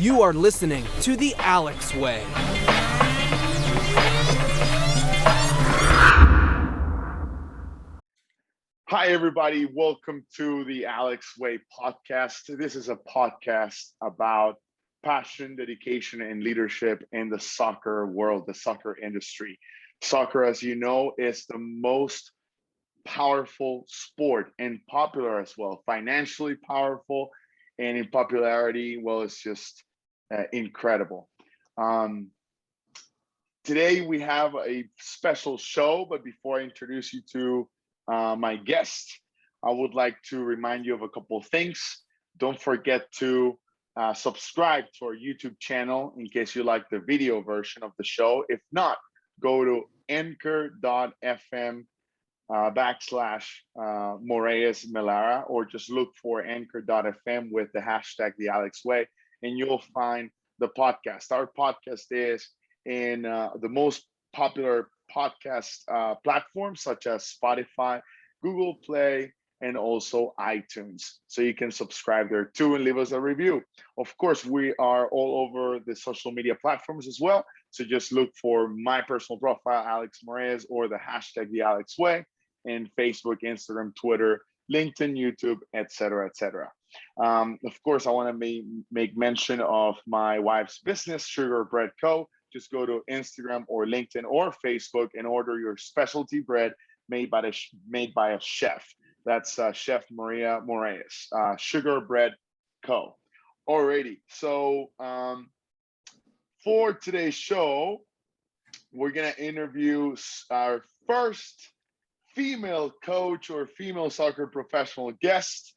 You are listening to The Alex Way. Hi, everybody. Welcome to the Alex Way podcast. This is a podcast about passion, dedication, and leadership in the soccer world, the soccer industry. Soccer, as you know, is the most powerful sport and popular as well, financially powerful, and in popularity, well, it's just incredible. Today we have a special show, but before I introduce you to my guest, I would like to remind you of a couple of things. Don't forget to subscribe to our YouTube channel in case you like the video version of the show. If not, go to anchor.fm / Moraes Melara, or just look for anchor.fm with the hashtag The Alex Way, and you'll find the podcast. Our podcast is in the most popular podcast platforms such as Spotify, Google Play, and also iTunes. So you can subscribe there too and leave us a review. Of course, we are all over the social media platforms as well. So just look for my personal profile, Alex Moraes, or the hashtag The Alex Way, in Facebook, Instagram, Twitter, LinkedIn, YouTube, etc., etc. Of course, I want to make mention of my wife's business, Sugar Bread Co. Just go to Instagram or LinkedIn or Facebook and order your specialty bread made by a chef. That's Chef Maria Moraes, Sugar Bread Co. Alrighty, so for today's show, we're gonna interview our first female coach or female soccer professional guest,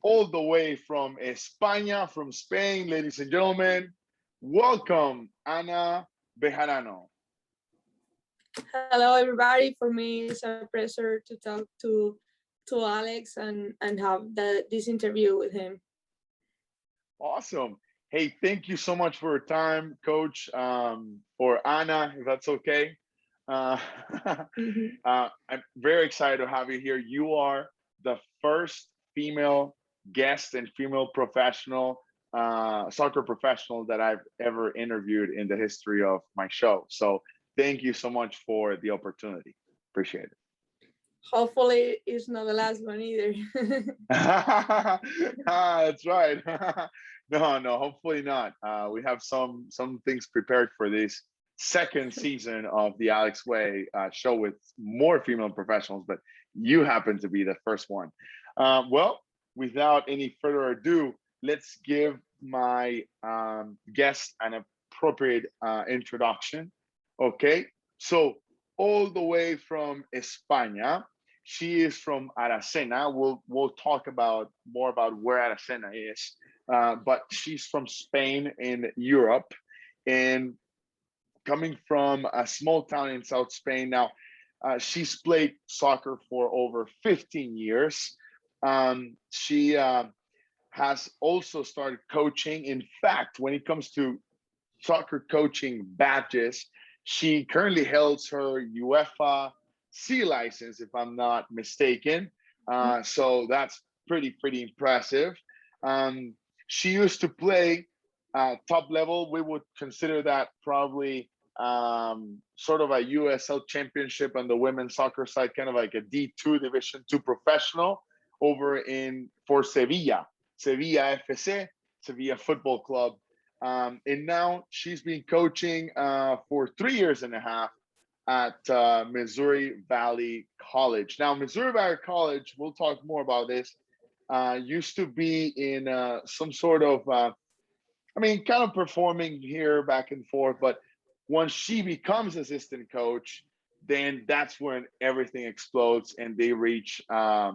all the way from España, from Spain. Ladies and gentlemen, welcome, Ana Bejarano. Hello, everybody. For me, it's a pleasure to talk to Alex and have this interview with him. Awesome. Hey, thank you so much for your time, Coach, or Ana, if that's okay. I'm very excited to have you here. You are the first female guest and female professional, soccer professional that I've ever interviewed in the history of my show. So thank you so much for the opportunity. Appreciate it. Hopefully it's not the last one either. That's right. No, hopefully not. We have some things prepared for this second season of the Alex Way show with more female professionals, but you happen to be the first one. Well, without any further ado, let's give my guest an appropriate introduction. Okay, so all the way from España, she is from Aracena. We'll talk more about where Aracena is, but she's from Spain in Europe, and coming from a small town in South Spain. Now, she's played soccer for over 15 years. She has also started coaching. In fact, when it comes to soccer coaching badges, she currently holds her UEFA C license, if I'm not mistaken. So that's pretty impressive. She used to play top level. We would consider that probably sort of a USL championship on the women's soccer side, kind of like a D2 Division 2 professional over for Sevilla FC, Sevilla Football Club. And now she's been coaching for 3 years and a half at Missouri Valley College. Now, Missouri Valley College, we'll talk more about this, used to be in some sort of, kind of performing here back and forth, but once she becomes assistant coach, then that's when everything explodes and they reach, I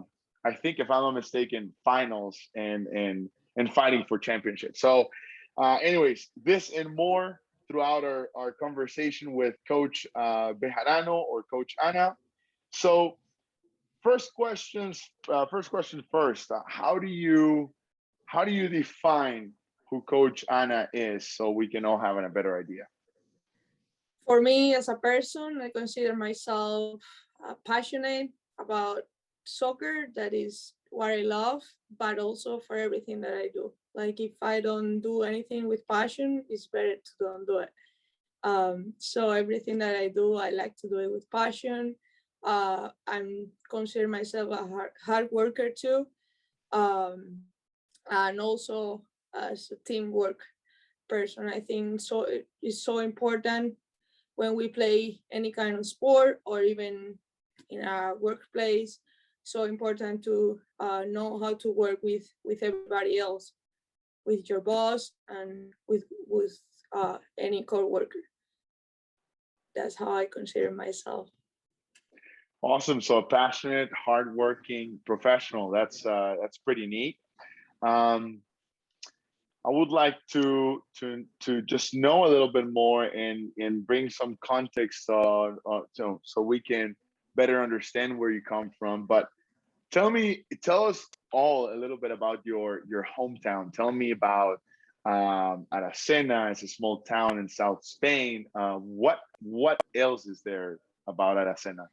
think, if I'm not mistaken, finals and fighting for championship. So anyways, this and more throughout our conversation with Coach Bejarano or Coach Ana. So first question first. How do you define who Coach Ana is, so we can all have a better idea? For me, as a person, I consider myself passionate about soccer. That is what I love, but also for everything that I do. Like if I don't do anything with passion, it's better to don't do it. So everything that I do, I like to do it with passion. I'm consider myself a hard worker too, and also as a teamwork person. I think so it is so important when we play any kind of sport or even in our workplace. So important to know how to work with everybody else, with your boss and with any coworker. That's how I consider myself. Awesome. So a passionate, hardworking professional. That's pretty neat. Um, I would like to just know a little bit more and bring some context so we can better understand where you come from. But tell us all a little bit about your hometown. Tell me about Aracena. It's a small town in South Spain. What else is there about Aracena?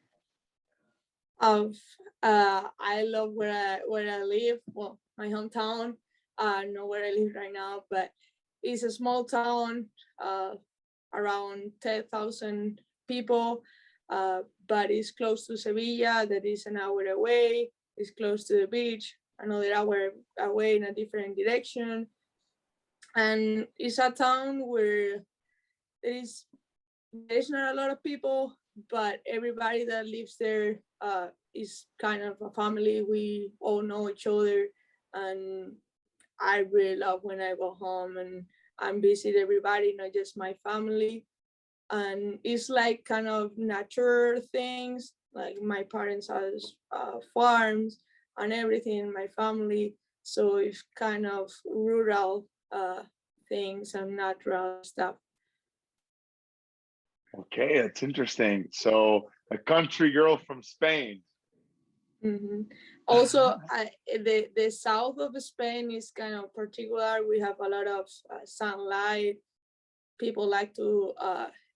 Of I love where I live. Well, my hometown. Not where I live right now, but it's a small town, around 10,000 people. But it's close to Sevilla. That is an hour away. It's close to the beach. Another hour away in a different direction. And it's a town where there's not a lot of people, but everybody that lives there is kind of a family. We all know each other, and I really love when I go home and I'm visit everybody, not just my family. And it's like kind of natural things, like my parents has farms and everything in my family. So it's kind of rural things and natural stuff. Okay, that's interesting. So a country girl from Spain. Mm-hmm. Also, the south of Spain is kind of particular. We have a lot of sunlight. People like to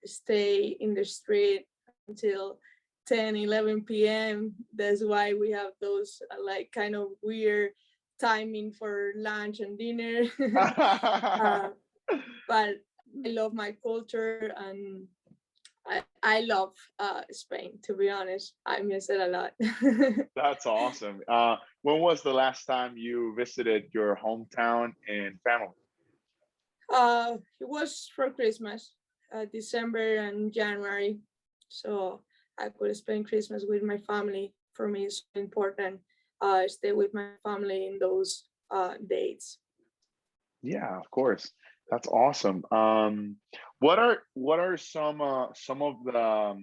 stay in the street until 10, 11 p.m. That's why we have those like kind of weird timing for lunch and dinner. But I love my culture, and I love Spain, to be honest. I miss it a lot. That's awesome. When was the last time you visited your hometown and family? It was for Christmas, December and January. So I could spend Christmas with my family. For me, it's important. Stay with my family in those dates. Yeah, of course. That's awesome. What are some of the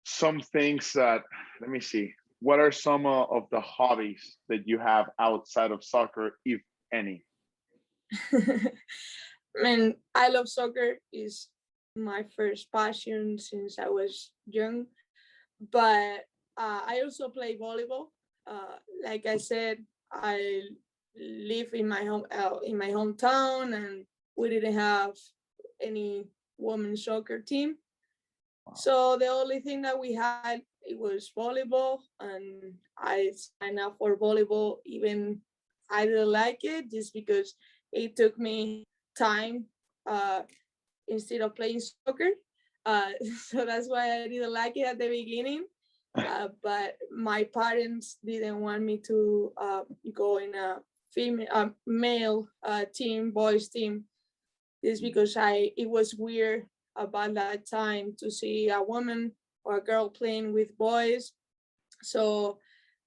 some things that, let me see. What are some of the hobbies that you have outside of soccer, if any? Man, I love soccer. Is my first passion since I was young. But I also play volleyball. Like I said, I live in my hometown, and we didn't have any women's soccer team. So the only thing that we had it was volleyball, and I signed up for volleyball. Even I didn't like it just because it took me time uh, instead of playing soccer. Uh, so that's why I didn't like it at the beginning. But my parents didn't want me to go in a male team, boys team, is because it was weird about that time to see a woman or a girl playing with boys. So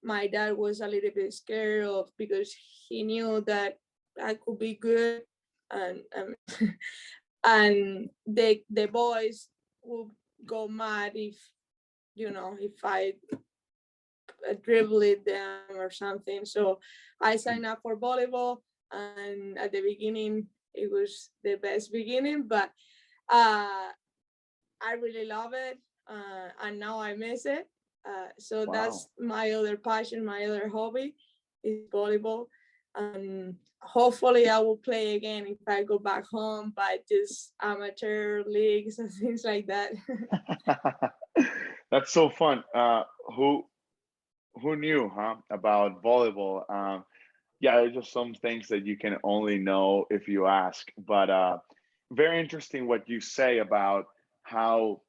my dad was a little bit scared of, because he knew that I could be good, and and the boys would go mad if I dribbled them or something. So I signed up for volleyball, and at the beginning it was the best beginning, but I really love it, and now I miss it. So Wow. that's my other passion, my other hobby is volleyball. And hopefully I will play again if I go back home, but just amateur leagues and things like that. That's so fun. Who knew, huh, about volleyball? Yeah, there's just some things that you can only know if you ask. But very interesting what you say about how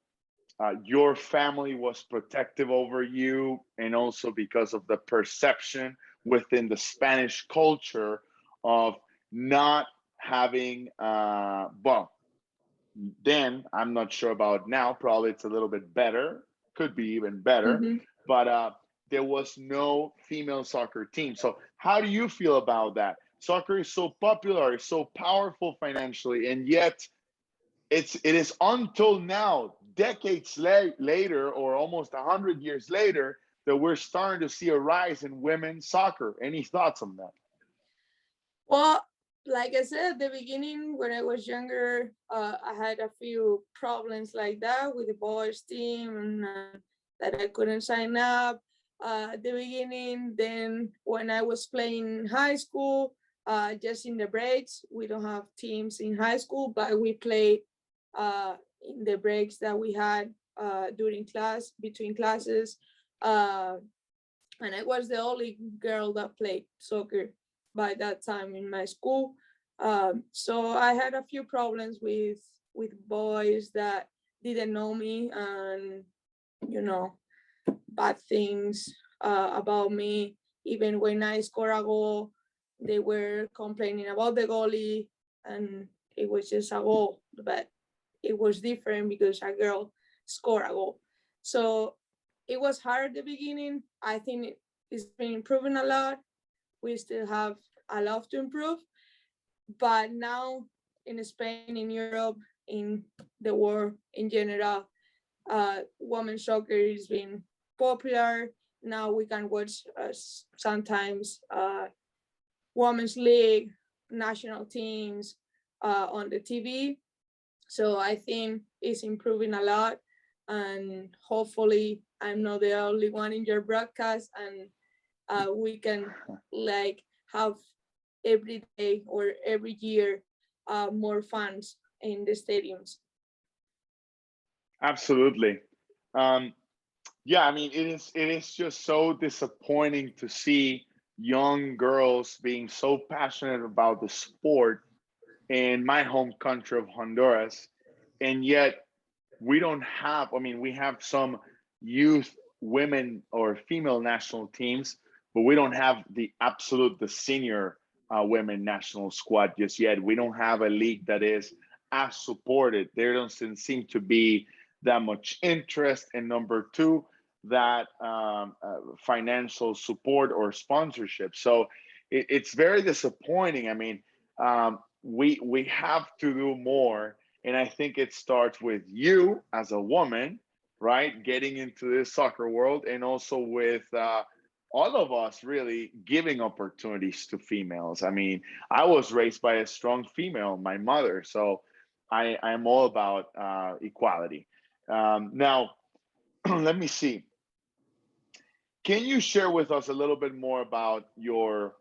your family was protective over you, and also because of the perception within the Spanish culture of not having, well, then I'm not sure about now, probably it's a little bit better, could be even better, Mhm. but there was no female soccer team. So how do you feel about that? Soccer is so popular, it's so powerful financially, and yet it is until now, decades later, or almost 100 years later, that we're starting to see a rise in women's soccer. Any thoughts on that? Well, like I said at the beginning, when I was younger, I had a few problems like that with the boys team, and that I couldn't sign up at the beginning. Then when I was playing in high school, just in the breaks, we don't have teams in high school, but we played in the breaks that we had during class, between classes. Uh, and I was the only girl that played soccer by that time in my school. So I had a few problems with boys that didn't know me, and you know, bad things about me. Even when I score a goal, they were complaining about the goalie, and it was just a goal, but it was different because a girl scored a goal. So it was hard at the beginning. I think it's been improving a lot. We still have a lot to improve, but now in Spain, in Europe, in the world in general, women's soccer is being popular. Now we can watch sometimes women's league, national teams on the TV. So I think it's improving a lot, and hopefully I'm not the only one in your broadcast, and we can like have every day or every year more fans in the stadiums. Absolutely. Um, yeah, I mean, it is just so disappointing to see young girls being so passionate about the sport in my home country of Honduras, and yet we don't have, I mean, we have some youth women or female national teams, but we don't have the senior women national squad just yet. We don't have a league that is as supported. There doesn't seem to be that much interest. And number two, that financial support or sponsorship. So it's very disappointing. I mean, we have to do more, and I think it starts with you as a woman, right? Getting into this soccer world, and also with all of us really giving opportunities to females. I mean, I was raised by a strong female, my mother. So I'm all about equality. Now, let me see. Can you share with us a little bit more about your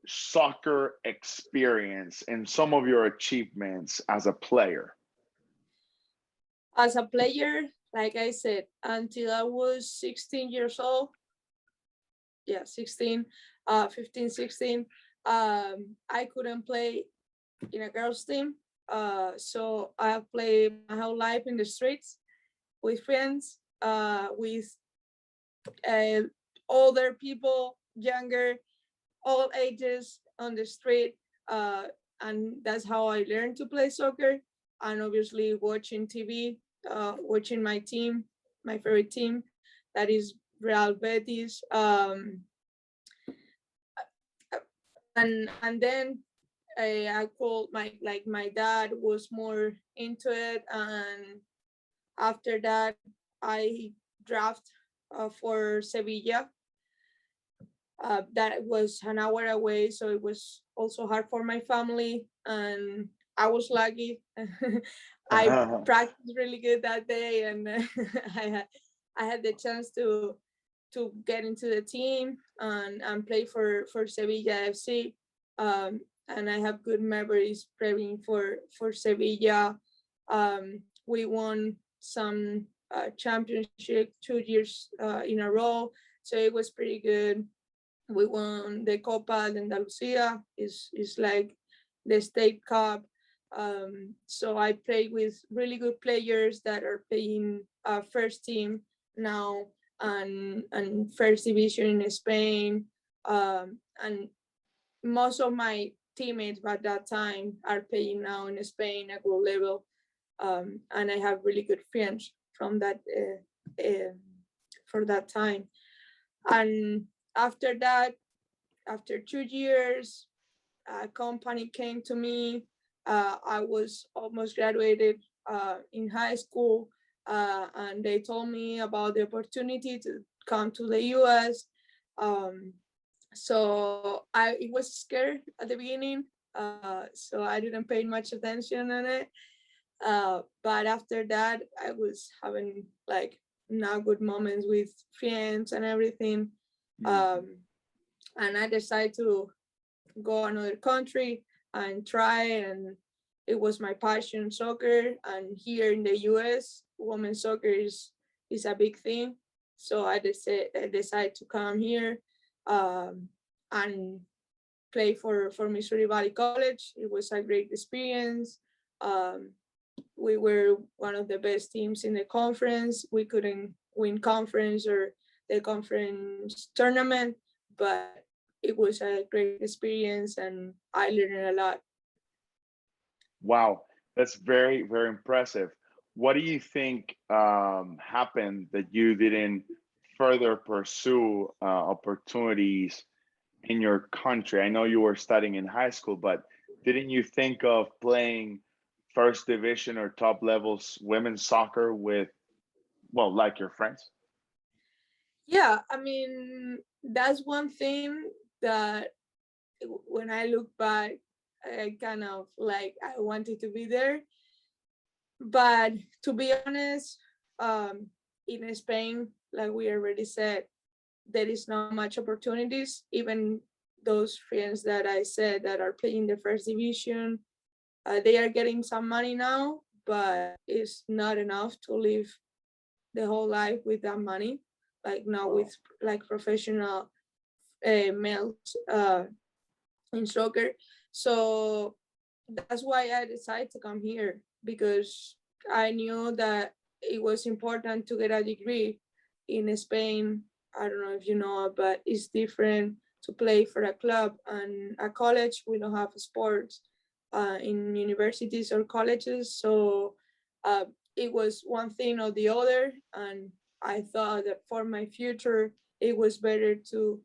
soccer experience and some of your achievements as a player? As a player, like I said, until I was 16 years old, yeah, 16, 15, 16, I couldn't play in a girls' team. So I have played my whole life in the streets with friends, with uh, older people, younger, all ages on the street. Uh, and that's how I learned to play soccer. And obviously, watching TV, watching my team, my favorite team, that is Real Betis. And then I called my dad was more into it, and after that I draft for Sevilla. That was an hour away, so it was also hard for my family, and I was lucky. I practiced really good that day, and I had the chance to get into the team and play for Sevilla FC. And I have good memories playing for Sevilla. We won some championship 2 years in a row, so it was pretty good. We won the Copa de Andalucía, is like the state cup. So I played with really good players that are playing first team now and first division in Spain. And most of my teammates at that time are playing now in Spain at world level. And I have really good friends from that for that time. And after that, after 2 years, a company came to me. I was almost graduated in high school, and they told me about the opportunity to come to the US. So I was scared at the beginning, so I didn't pay much attention on it. But after that, I was having like now good moments with friends and everything. And I decided to go another country and try, and it was my passion, soccer. And here in the US, women's soccer is a big thing. So I decided to come here and play for Missouri Valley College. It was a great experience. We were one of the best teams in the conference. We couldn't win conference or the conference tournament, but it was a great experience and I learned a lot. Wow, that's very, very impressive. What do you think happened that you didn't further pursue opportunities in your country? I know you were studying in high school, but didn't you think of playing first division or top levels women's soccer with, well, like your friends? Yeah, I mean, that's one thing that when I look back, I kind of like I wanted to be there. But to be honest, in Spain, like we already said, there is not much opportunities. Even those friends that I said that are playing the first division, they are getting some money now, but it's not enough to live the whole life with that money. Like not with like professional males in soccer. So that's why I decided to come here, because I knew that it was important to get a degree in Spain. I don't know if you know, but it's different to play for a club and a college. We don't have sports in universities or colleges. So it was one thing or the other. And I thought that for my future, it was better to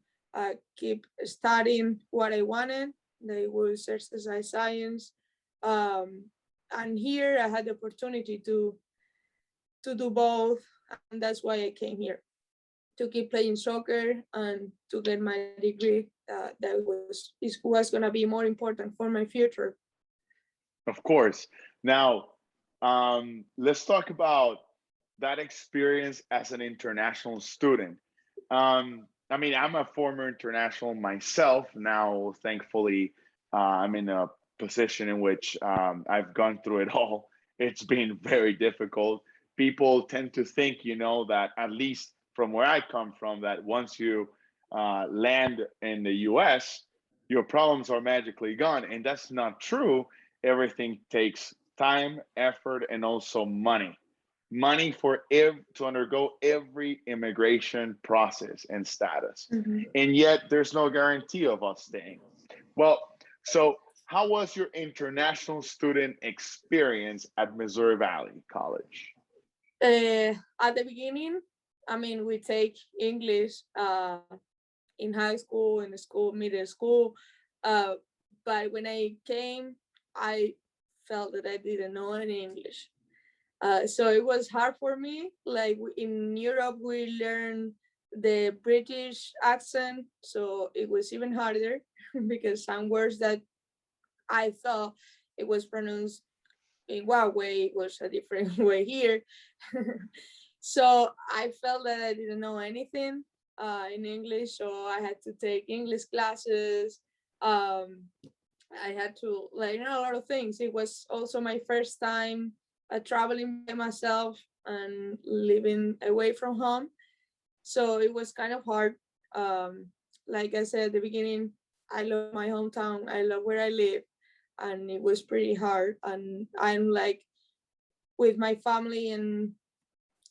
keep studying what I wanted. That was exercise science. And here I had the opportunity to do both, and that's why I came here to keep playing soccer and to get my degree. That was going to be more important for my future. Of course. Now, let's talk about that experience as an international student. I mean, I'm a former international myself. Now, thankfully, I'm in a position in which I've gone through it all. It's been very difficult. People tend to think, that at least from where I come from, that once you land in the US, your problems are magically gone. And that's not true. Everything takes time, effort, and also money. Money to undergo every immigration process and status. Mm-hmm. And yet there's no guarantee of us staying. Well, so how was your international student experience at Missouri Valley College? At the beginning, I mean, we take English in high school, in the school, middle school. But when I came, I felt that I didn't know any English. So it was hard for me. Like in Europe, we learn the British accent, so it was even harder because some words that I thought it was pronounced in one way, it was a different way here. So I felt that I didn't know anything in English, so I had to take English classes. I had to learn a lot of things. It was also my first time traveling by myself and living away from home. So it was kind of hard like I said at the beginning, I love my hometown. I love where I live, and it was pretty hard. And I'm like with my family, and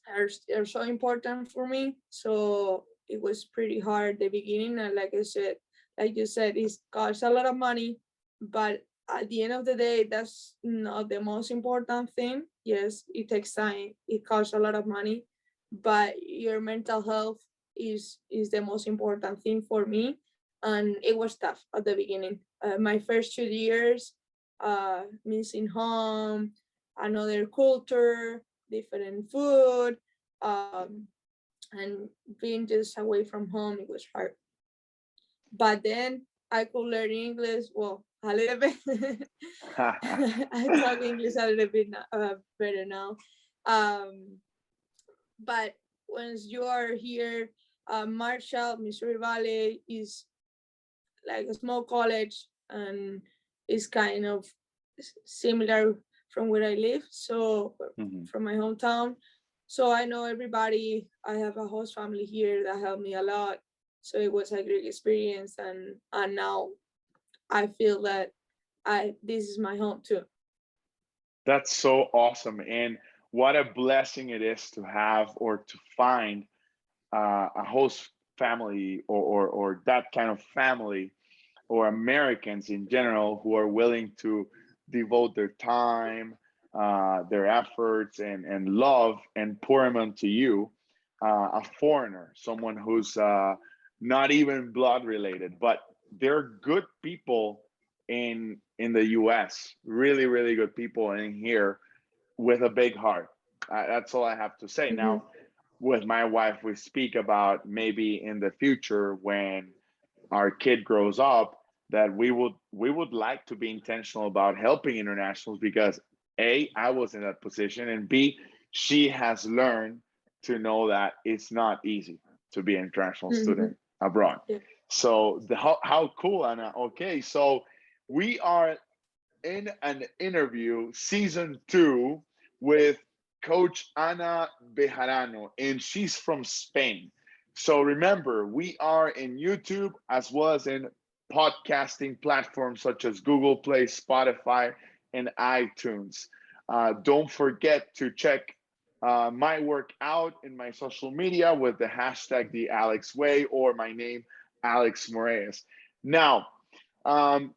are so important for me. So it was pretty hard at the beginning. And like I said, like you said, it costs a lot of money, but at the end of the day, that's not the most important thing. Yes, it takes time. It costs a lot of money, but your mental health is the most important thing for me. And it was tough at the beginning. My first 2 years, missing home, another culture, different food, um, and being just away from home, it was hard. But then I could learn English, well, a little bit. I talk English a little bit better now. Um, but once you are here, Marshall, Missouri Valley is like a small college, and it's kind of similar from where I live. So from my hometown. So I know everybody. I have a host family here that helped me a lot. So it was a great experience, and now I feel that this is my home too. That's so awesome. And what a blessing it is to have or to find a host family or that kind of family or Americans in general who are willing to devote their time, their efforts, and love and pour them onto you, a foreigner, someone who's not even blood related, but they're good people in the U.S. Really, really good people in here with a big heart. That's all I have to say. Mm-hmm. Now, with my wife, we speak about maybe in the future when our kid grows up that we would like to be intentional about helping internationals because A, I was in that position, and B, she has learned to know that it's not easy to be an international Mm-hmm. student abroad. Yeah. So how cool, Anna. Okay, so we are in an interview, season 2, with Coach Ana Bejarano, and she's from Spain. So remember, we are in YouTube as well as in podcasting platforms such as Google Play, Spotify, and iTunes. Don't forget to check my work out in my social media with the hashtag the Alex Way or my name, Alex Moraes. Now,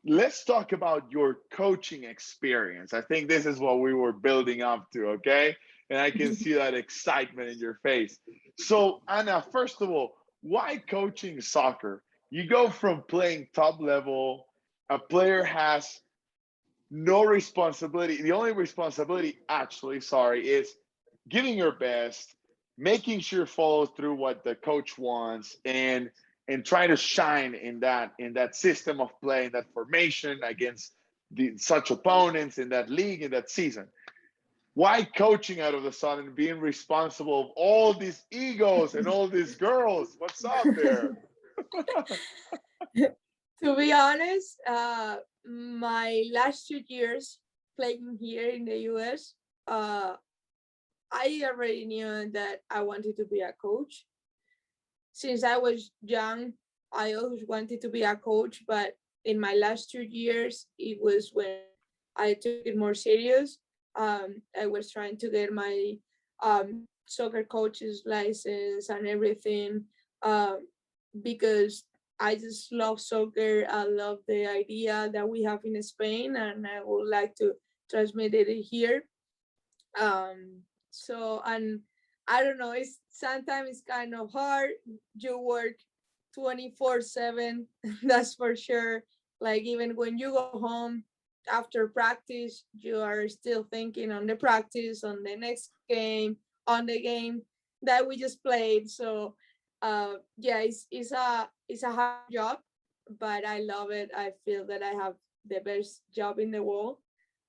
let's talk about your coaching experience. I think this is what we were building up to, okay? And I can see that excitement in your face. So, Anna, first of all, why coaching soccer? You go from playing top level, a player has no responsibility. The only responsibility, actually, sorry, is giving your best, making sure follow through what the coach wants, and try to shine in that system of play, in that formation against such opponents in that league in that season. Why coaching out of the sudden, being responsible of all these egos and all these girls? What's up there? To be honest, my last 2 years playing here in the US, I already knew that I wanted to be a coach. Since I was young, I always wanted to be a coach, but in my last 2 years, it was when I took it more serious. I was trying to get my soccer coach's license and everything, because I just love soccer. I love the idea that we have in Spain, and I would like to transmit it here. So, and I don't know, it's sometimes it's kind of hard. You work 24/7, that's for sure. Like even when you go home after practice, you are still thinking on the practice, on the next game, on the game that we just played. So yeah, it's a hard job, but I love it. I feel that I have the best job in the world.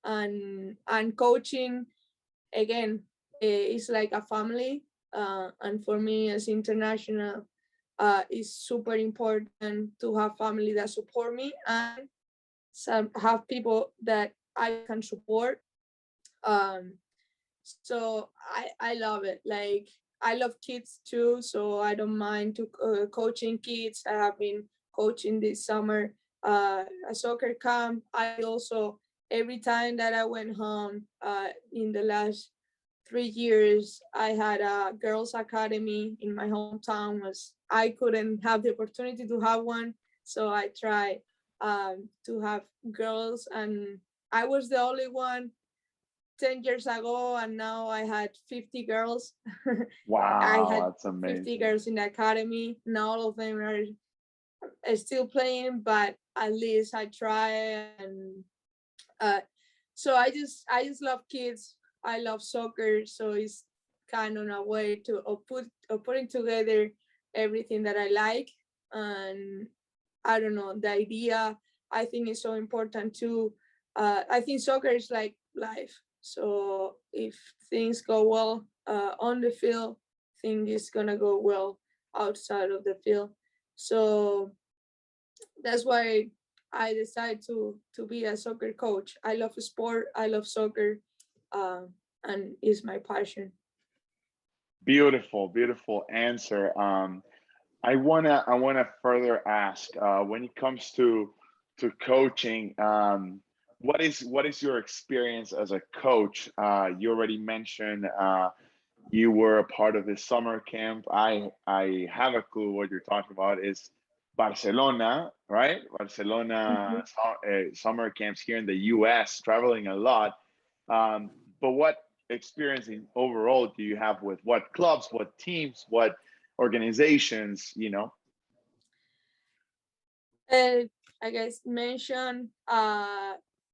And coaching, again, it's like a family, and for me as international, it's super important to have family that support me, and have people that I can support. um so I love it. Like I love kids too, so I don't mind to coaching kids. I have been coaching this summer a soccer camp. I also, every time that I went home in the last 3 years, I had a girls' academy in my hometown. Was I couldn't have the opportunity to have one, so I tried to have girls, and I was the only one 10 years ago, and now I had 50 girls. I Wow, had that's 50 amazing. girls in the academy. Not all of them are still playing, but at least I try. And so I just love kids. I love soccer, so it's kind of a way to putting together everything that I like. And I don't know, the idea I think is so important too. I think soccer is like life. So if things go well on the field, things is gonna go well outside of the field. So that's why I decided to be a soccer coach. I love sport. I love soccer, and it's my passion. Beautiful, beautiful answer. I wanna further ask when it comes to coaching. What is your experience as a coach? You already mentioned you were a part of this summer camp. I have a clue what you're talking about. Is Barcelona, right? Barcelona Mhm. summer camps here in the U.S. Traveling a lot. But what experience overall do you have with what clubs, what teams, what organizations? Uh, I guess mention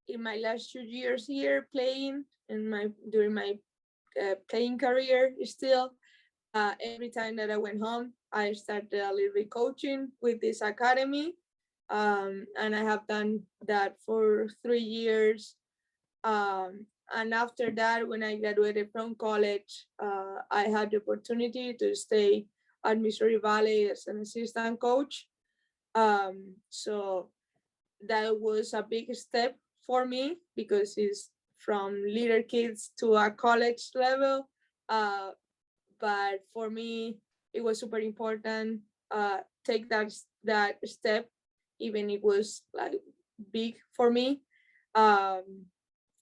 in my last 2 years here playing in my during my playing career still. Every time that I went home, I started a little bit coaching with this academy, and I have done that for 3 years. And after that, when I graduated from college, I had the opportunity to stay at Missouri Valley as an assistant coach. So that was a big step for me because it's from little kids to a college level. Uh, but for me, it was super important take that step, even it was like big for me. Um,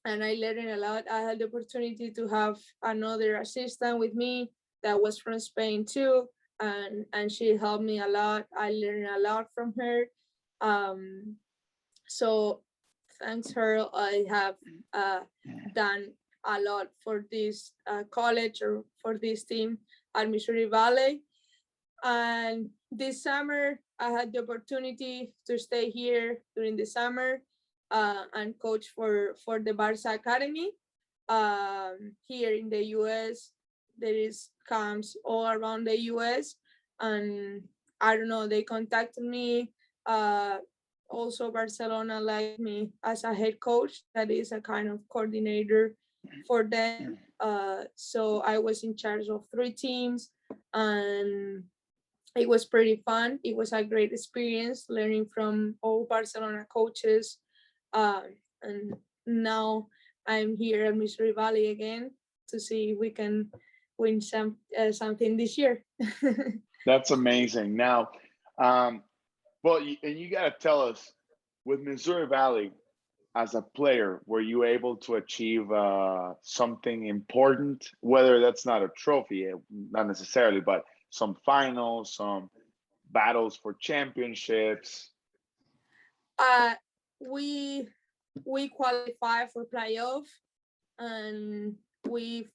and I learned a lot. I had the opportunity to have another assistant with me that was from Spain too, and she helped me a lot. I learned a lot from her. Um, so thanks her, I have uh, done a lot for this college or for this team at Missouri Valley. And this summer, I had the opportunity to stay here during the summer and coach for the Barca Academy. Here in the US, there is camps all around the US. And I don't know, they contacted me. Uh, Also, Barcelona liked me as a head coach, that is a kind of coordinator for them. So I was in charge of 3 teams, and it was pretty fun. It was a great experience learning from all Barcelona coaches. And now I'm here at Missouri Valley again to see if we can win something this year. That's amazing. Now, um, well, and you got to tell us with Missouri Valley as a player, were you able to achieve something important? Whether that's not a trophy, not necessarily, but some finals, some battles for championships. uh, we we qualified for playoff, and we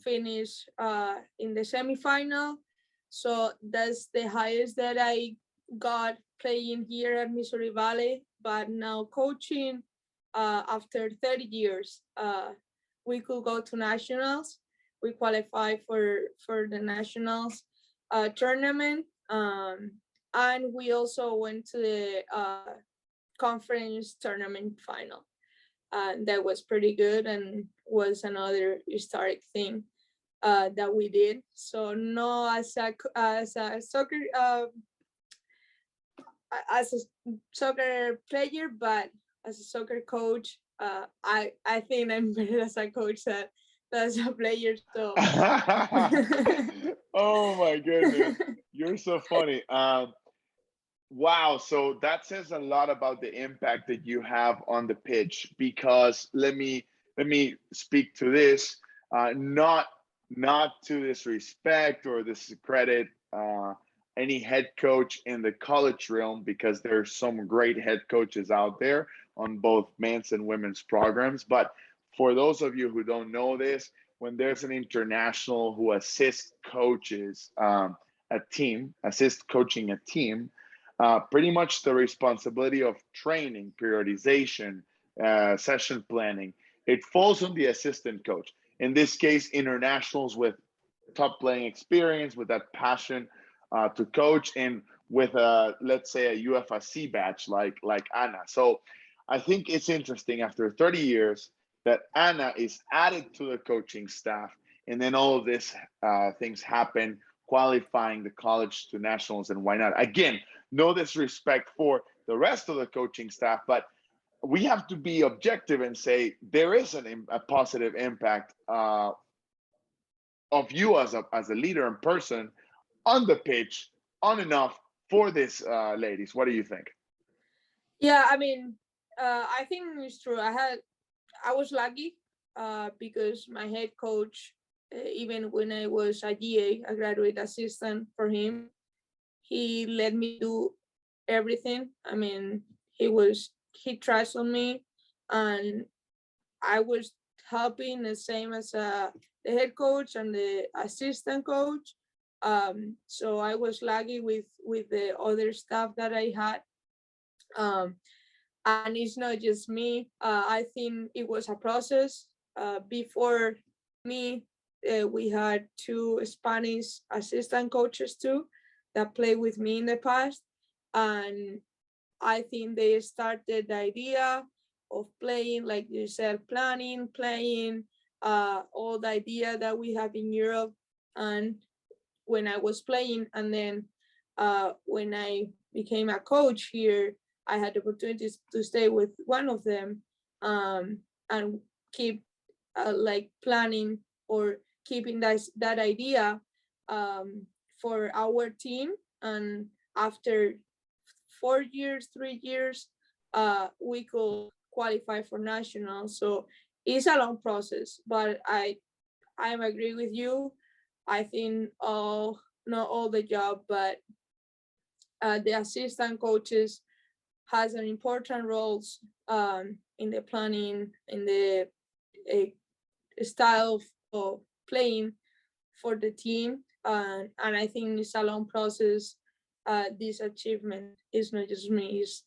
finished in the semifinal. So that's the highest that I got playing here at Missouri Valley. But now coaching, after 30 years, we could go to nationals. We qualify for the nationals tournament, and we also went to the conference tournament final. That was pretty good and was another historic thing that we did. So no, as a soccer player, but as a soccer coach, I think I'm better as a coach than as a player. So Oh my goodness, you're so funny. Wow, so that says a lot about the impact that you have on the pitch. Because let me speak to this, not to disrespect or discredit any head coach in the college realm, because there's some great head coaches out there on both men's and women's programs. But for those of you who don't know this, when there's an international who assists coaches a team, assist coaching a team, pretty much the responsibility of training, periodization, session planning, it falls on the assistant coach. In this case, internationals with top playing experience, with that passion to coach, and with let's say a UFSC batch like Ana. So I think it's interesting after 30 years that Ana is added to the coaching staff, and then all of this things happen, qualifying the college to nationals, and why not? Again, no disrespect for the rest of the coaching staff, but we have to be objective and say there is a positive impact of you as a leader and person on the pitch, on and off, for these ladies. What do you think? Yeah, I mean, I think it's true. I was lucky because my head coach, even when I was a GA, a graduate assistant for him, he let me do everything. I mean, he trusted on me, and I was helping the same as the head coach and the assistant coach. So I was lucky with the other staff that I had. Um, and it's not just me. I think it was a process. Before me, we had two Spanish assistant coaches too that played with me in the past, and I think they started the idea of playing, like you said, planning, playing, all the idea that we have in Europe. And when I was playing, and then when I became a coach here, I had the opportunity to stay with one of them, and keep like planning or keeping that idea for our team. And after 4 years, 3 years, we could qualify for national. So it's a long process, but I agree with you. I think not all the job, but the assistant coaches has an important roles in the planning, in the style of playing for the team, and I think it's a long process. This achievement is not just me; it's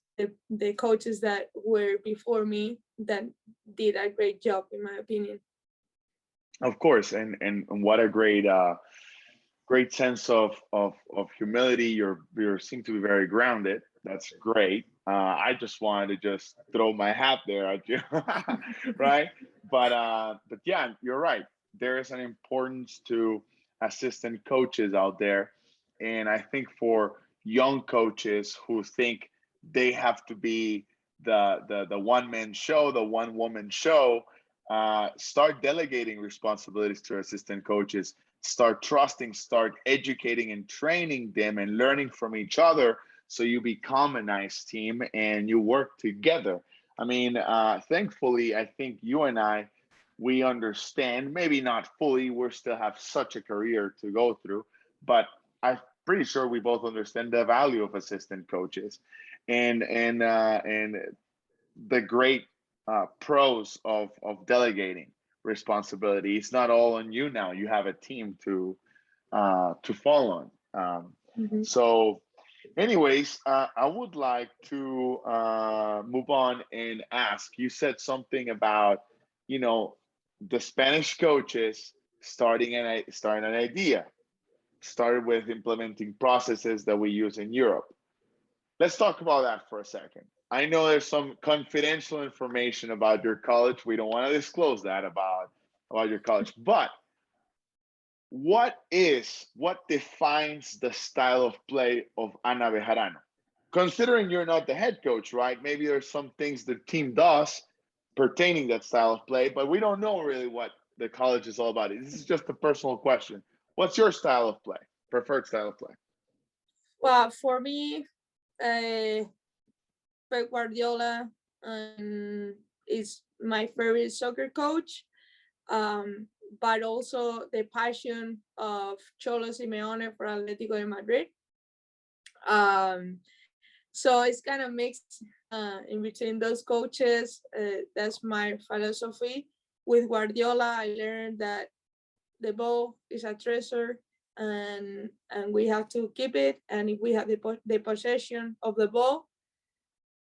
the coaches that were before me that did a great job, in my opinion. Of course, and what a great sense of humility. You seem to be very grounded. That's great. I just wanted to just throw my hat there at you, right? But yeah, you're right. There is an importance to assistant coaches out there, and I think for young coaches who think they have to be the one man show, the one woman show, start delegating responsibilities to assistant coaches, start trusting, start educating and training them and learning from each other, so you become a nice team and you work together. I mean, thankfully, I think you and I, we understand, maybe not fully, we still have such a career to go through, but I'm pretty sure we both understand the value of assistant coaches, and the great pros of delegating responsibility. It's not all on you now. You have a team to fall on. Mhm. So, anyways, I would like to move on and ask. You said something about, you know, the Spanish coaches starting an idea, started with implementing processes that we use in Europe. Let's talk about that for a second. I know there's some confidential information about your college. We don't want to disclose that about your college, but what defines the style of play of Ana Bejarano? Considering you're not the head coach, right? Maybe there's some things the team does pertaining that style of play, but we don't know really what the college is all about. This is just a personal question. What's your style of play? Preferred style of play? Well, for me, uh, Pep Guardiola is my favorite soccer coach, but also the passion of Cholo Simeone for Atletico de Madrid. So it's kind of mixed in between those coaches. That's my philosophy. With Guardiola, I learned that the ball is a treasure, and we have to keep it. And if we have the possession of the ball,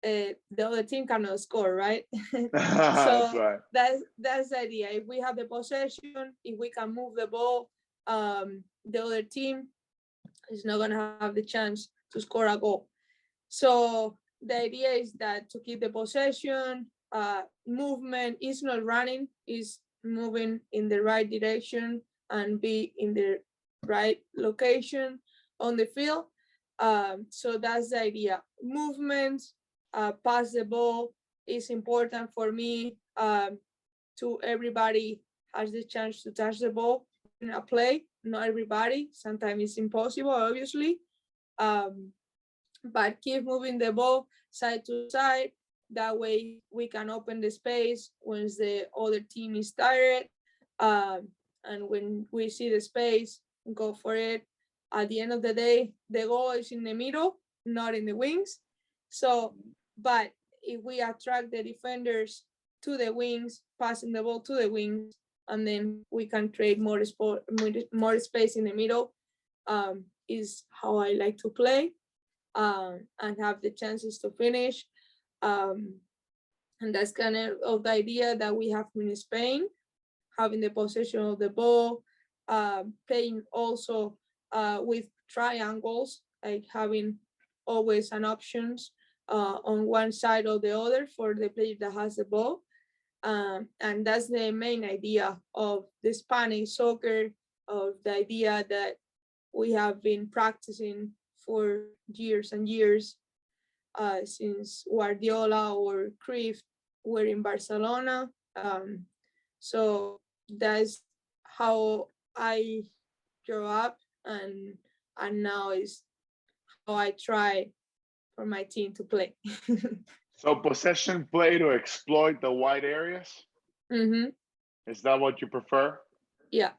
the other team cannot score, right? That's So right. that's the idea. If we have the possession, if we can move the ball, the other team is not gonna have the chance to score a goal. So the idea is that to keep the possession, movement is not running, is moving in the right direction and be in the right location on the field. So that's the idea. Movement, pass the ball is important for me. To everybody has the chance to touch the ball in a play. Not everybody. Sometimes it's impossible, obviously. But keep moving the ball side to side. That way we can open the space once the other team is tired. And when we see the space, go for it. At the end of the day, the goal is in the middle, not in the wings. So, but if we attract the defenders to the wings, passing the ball to the wings, and then we can create more space in the middle, is how I like to play. And have the chances to finish. And that's kind of the idea that we have in Spain, having the possession of the ball, playing also with triangles, like having always an options on one side or the other for the player that has the ball. And that's the main idea of the Spanish soccer, of the idea that we have been practicing for years and years, since Guardiola or Cruyff were in Barcelona. So that's how I grew up, and now is how I try for my team to play. So possession play to exploit the wide areas. Mm-hmm. Is that what you prefer? Yeah.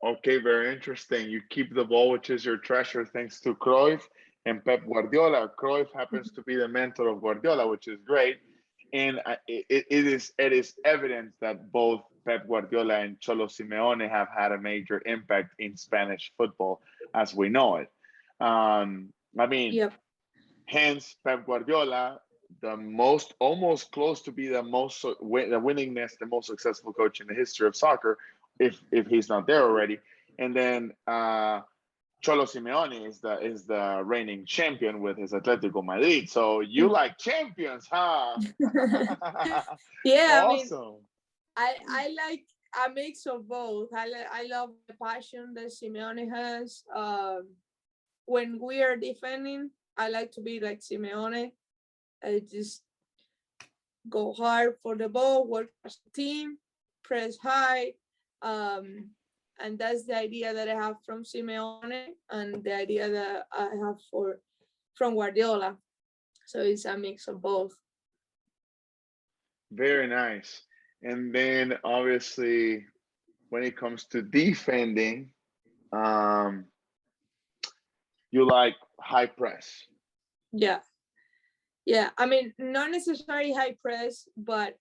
Okay, very interesting. You keep the ball, which is your treasure, thanks to Cruyff and Pep Guardiola. Cruyff happens to be the mentor of Guardiola, which is great. And it is evident that both Pep Guardiola and Cholo Simeone have had a major impact in Spanish football as we know it. I mean, Yep. hence Pep Guardiola, the most, almost close to be the winningest, the most successful coach in the history of soccer, if he's not there already. And then Cholo Simeone is the reigning champion with his Atletico Madrid. So you like champions, huh? Yeah, I mean, Awesome. I like a mix of both. I love the passion that Simeone has. When we are defending, I like to be like Simeone. I just go hard for the ball, work as a team, press high. And that's the idea that I have from Simeone and the idea that I have from Guardiola. So it's a mix of both. Very nice. And then obviously, when it comes to defending, you like high press. Yeah. Yeah. I mean, not necessarily high press, but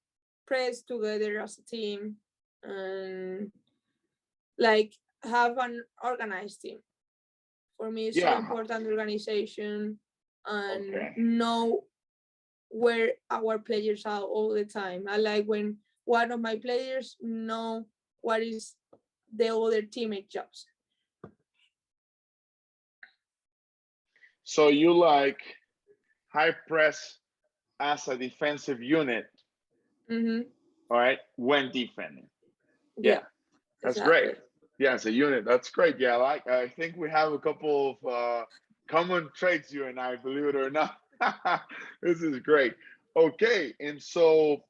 press together as a team and like have an organized team. For me, it's so important organization and know where our players are all the time. I like when one of my players know what is the other teammate jobs. So you like high press as a defensive unit, Mm-hmm. all right, when defending. Yeah, That's exactly. great. Yeah, as a unit, that's great. Yeah, I think we have a couple of common traits, you and I, believe it or not. This is great. Okay, and so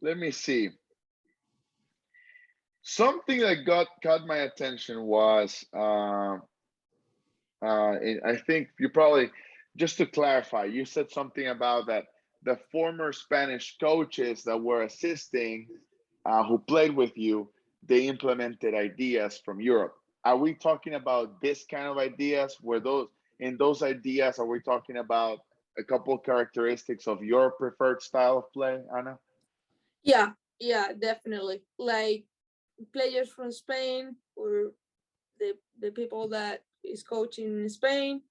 let me see. Something that caught my attention was I think you probably just to clarify, you said something about that the former Spanish coaches that were assisting, who played with you, they implemented ideas from Europe. Are we talking about this kind of ideas? Were those in those ideas? Are we talking about a couple characteristics of your preferred style of play, Ana? Yeah, yeah, definitely. Like players from Spain or the people that is coaching in Spain,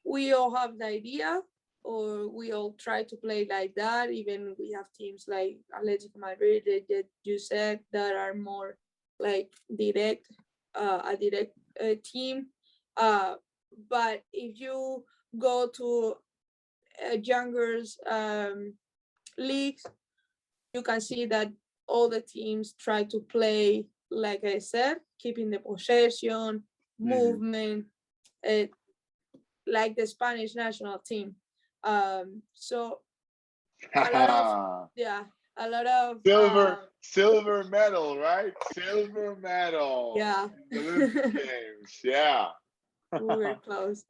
we all have the idea, or we all try to play like that. Even we have teams like Atletico Madrid that you said that are more like direct, a direct team. But if you go to younger leagues, you can see that all the teams try to play, like I said, keeping the possession, movement, uh, like the Spanish national team. So a lot of, yeah, a lot of silver medal, right? Silver medal. Yeah. In the Olympic Games. Yeah. We were close.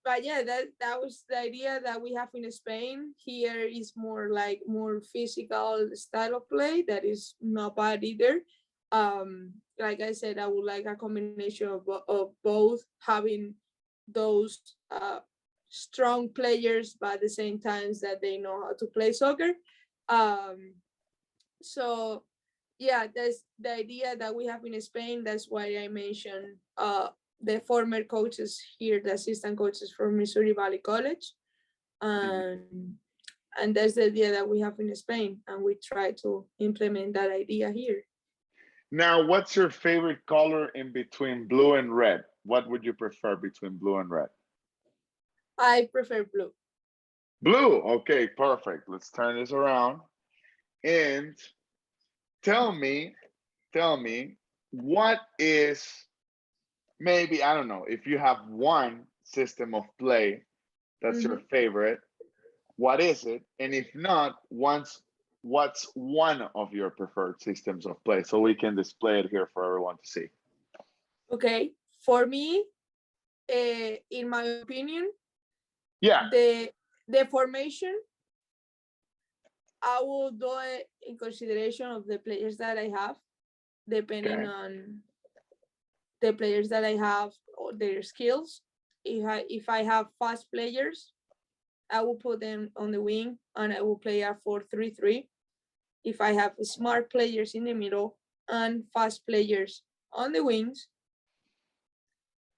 But yeah, that was the idea that we have in Spain. Here is more like more physical style of play that is not bad either. Like I said, I would like a combination of both, having those strong players, but at the same times that they know how to play soccer. So yeah, that's the idea that we have in Spain. That's why I mentioned the former coaches here, the assistant coaches from Missouri Valley College. And that's the idea that we have in Spain, and we try to implement that idea here. Now, what's your favorite color in between blue and red? What would you prefer between blue and red? I prefer blue. Blue, okay, perfect. Let's turn this around. And tell me, what is, maybe, I don't know, if you have one system of play that's your favorite, what is it? And if not, what's one of your preferred systems of play, so we can display it here for everyone to see? Okay, for me, in my opinion, yeah, the formation, I will do it in consideration of the players that I have, depending on the players that I have or their skills. If I have fast players, I will put them on the wing and I will play a 4-3-3. If I have smart players in the middle and fast players on the wings.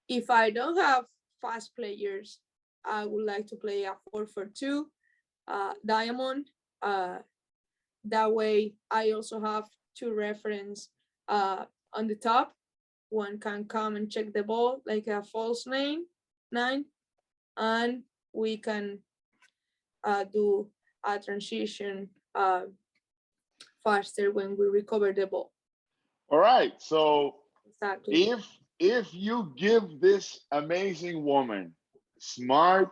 If I don't have fast players, I would like to play a 4-4-2 diamond. That way, I also have two reference on the top. One can come and check the ball like a false nine, and we can do a transition faster when we recover the ball. All right. So exactly. If you give this amazing woman smart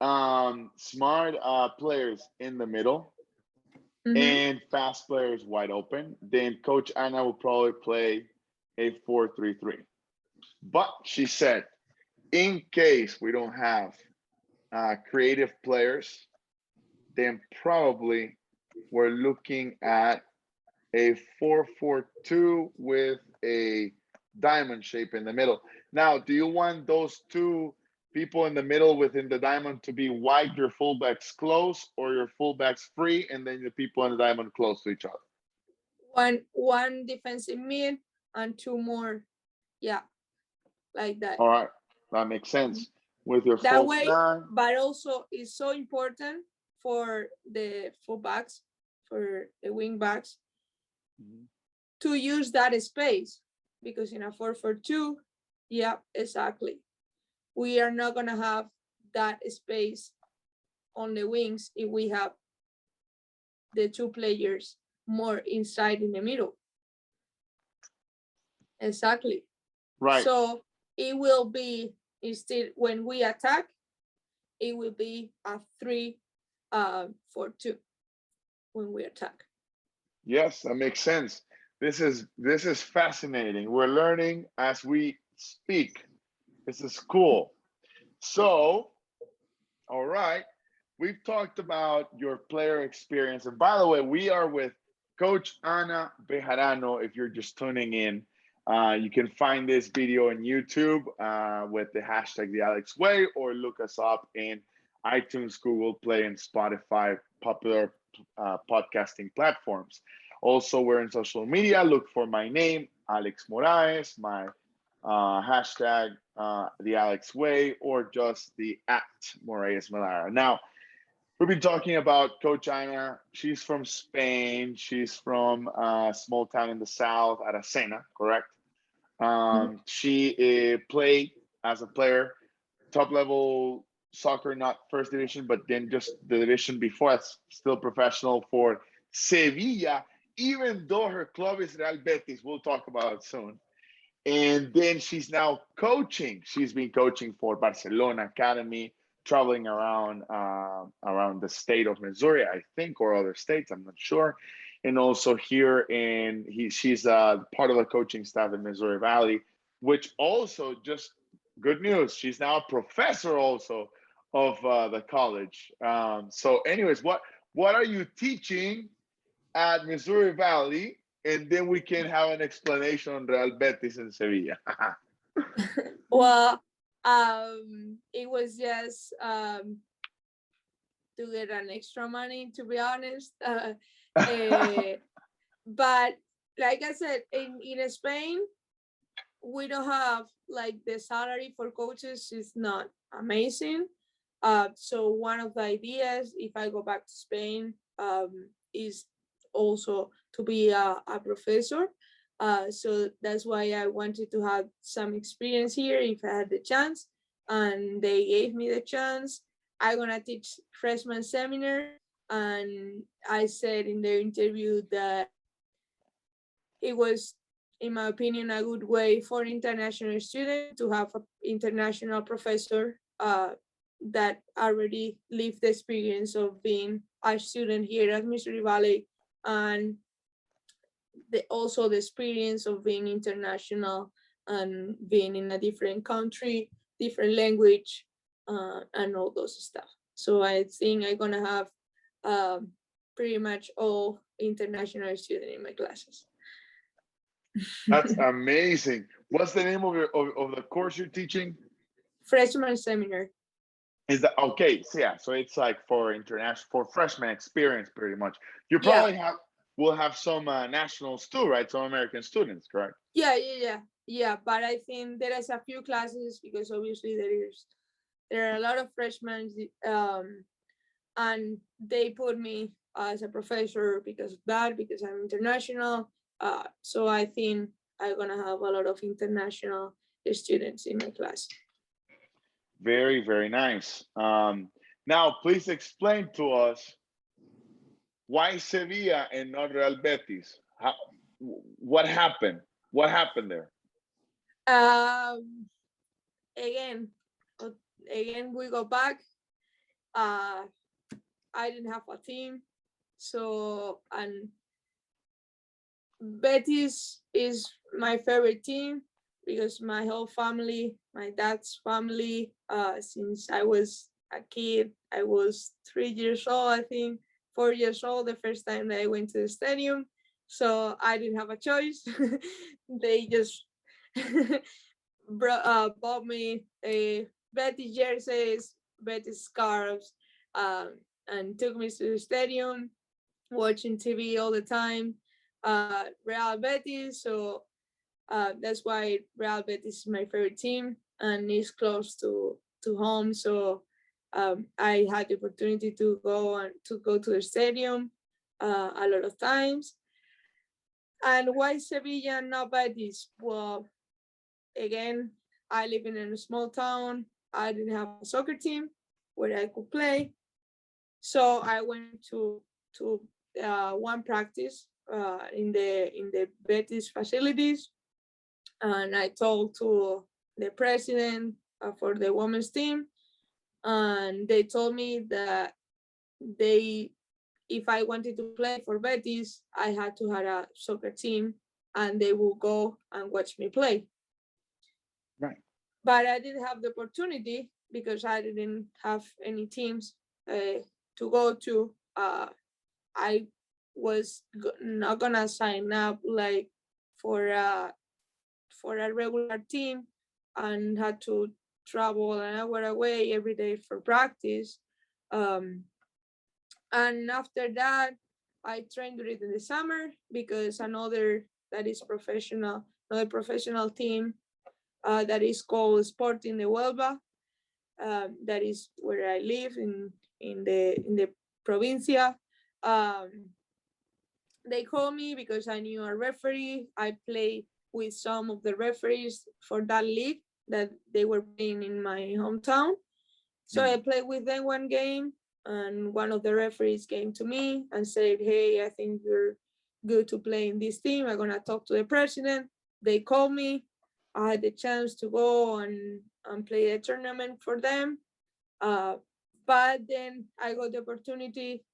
players in the middle and fast players wide open, then Coach Ana will probably play a 4-3-3. But she said, in case we don't have creative players, then probably we're looking at a 4-4-2 with a diamond shape in the middle. Now, do you want those two people in the middle within the diamond to be wide, your fullbacks close, or your fullbacks free, and then the people in the diamond close to each other? One defensive mid and two more, yeah, like that. All right, that makes sense. With your that false way, nine. But also it's so important for the fullbacks, for the wing backs, to use that space, because in a 4-4-2, yeah, exactly, we are not gonna have that space on the wings if we have the two players more inside in the middle. Exactly. Right. So it will be, instead when we attack, it will be a 3-4-2 when we attack. Yes, that makes sense. This is fascinating. We're learning as we speak. This is cool. So, all right. We've talked about your player experience. And by the way, we are with Coach Ana Bejarano. If you're just tuning in, you can find this video on YouTube with the hashtag The Alex Way, or look us up in iTunes, Google Play, and Spotify, popular podcasting platforms. Also, we're in social media. Look for my name, Alex Moraes, my hashtag The Alex Way, or just the @Moraes Melara. Now, we've been talking about Coach Ana. She's from Spain. She's from a small town in the south, Aracena, correct? She played as a player, top level soccer, not first division, but then just the division before, that's still professional for Sevilla, even though her club is Real Betis. We'll talk about it soon. And then she's now coaching. She's been coaching for Barcelona Academy, traveling around around the state of Missouri, I think, or other states, I'm not sure. And also here she's part of the coaching staff in Missouri Valley, which also, just good news, she's now a professor also of the college. So anyways, what are you teaching at Missouri Valley? And then we can have an explanation on Real Betis and Sevilla. Well, it was just to get an extra money, to be honest. But like I said, in Spain, we don't have, like, the salary for coaches is not amazing. So one of the ideas, if I go back to Spain, is also to be a professor. So that's why I wanted to have some experience here if I had the chance, and they gave me the chance. I'm gonna teach freshman seminar, and I said in the interview that it was, in my opinion, a good way for international students to have an international professor that already lived the experience of being a student here at Missouri Valley, and also the experience of being international and being in a different country, different language, and all those stuff. So I think I'm gonna have pretty much all international students in my classes. That's amazing. What's the name of the course you're teaching? Freshman seminar. Is that okay? So yeah, so it's like for freshman experience, pretty much. You Yeah. probably will have some nationals too, right? Some American students, correct? Yeah. But I think there is a few classes, because obviously there are a lot of freshmen, and they put me as a professor because of that, because I'm international. So I think I'm gonna have a lot of international students in my class. Very, very nice. Now, please explain to us why Sevilla and not Real Betis. What happened? What happened there? Again, we go back. I didn't have a team, so, and Betis is my favorite team because my whole family, my dad's family, since I was a kid, I was 3 years old, I think, 4 years old, the first time that I went to the stadium. So I didn't have a choice. They just bought me a Betis jerseys, Betis scarves, and took me to the stadium, watching TV all the time. Real Betis, so that's why Real Betis is my favorite team, and it's close to home. So I had the opportunity to go to the stadium a lot of times. And why Sevilla and not Betis? Well, again, I live in a small town. I didn't have a soccer team where I could play, so I went to one practice in the Betis facilities, and I talked to the president for the women's team, and they told me that if I wanted to play for Betis, I had to have a soccer team, and they will go and watch me play. Right. but I didn't have the opportunity because I didn't have any teams to go to. I was not gonna sign up like for a regular team and had to travel an hour away every day for practice. Um, and after that, I trained during the summer because another professional team that is called Sporting de Huelva. That is where I live in the provincia. Um, they called me because I knew a referee. I played with some of the referees for that league that they were playing in my hometown. So I played with them one game, and one of the referees came to me and said, "Hey, I think you're good to play in this team. I'm gonna talk to the president." They called me. I had the chance to go and play a tournament for them. But then I got the opportunity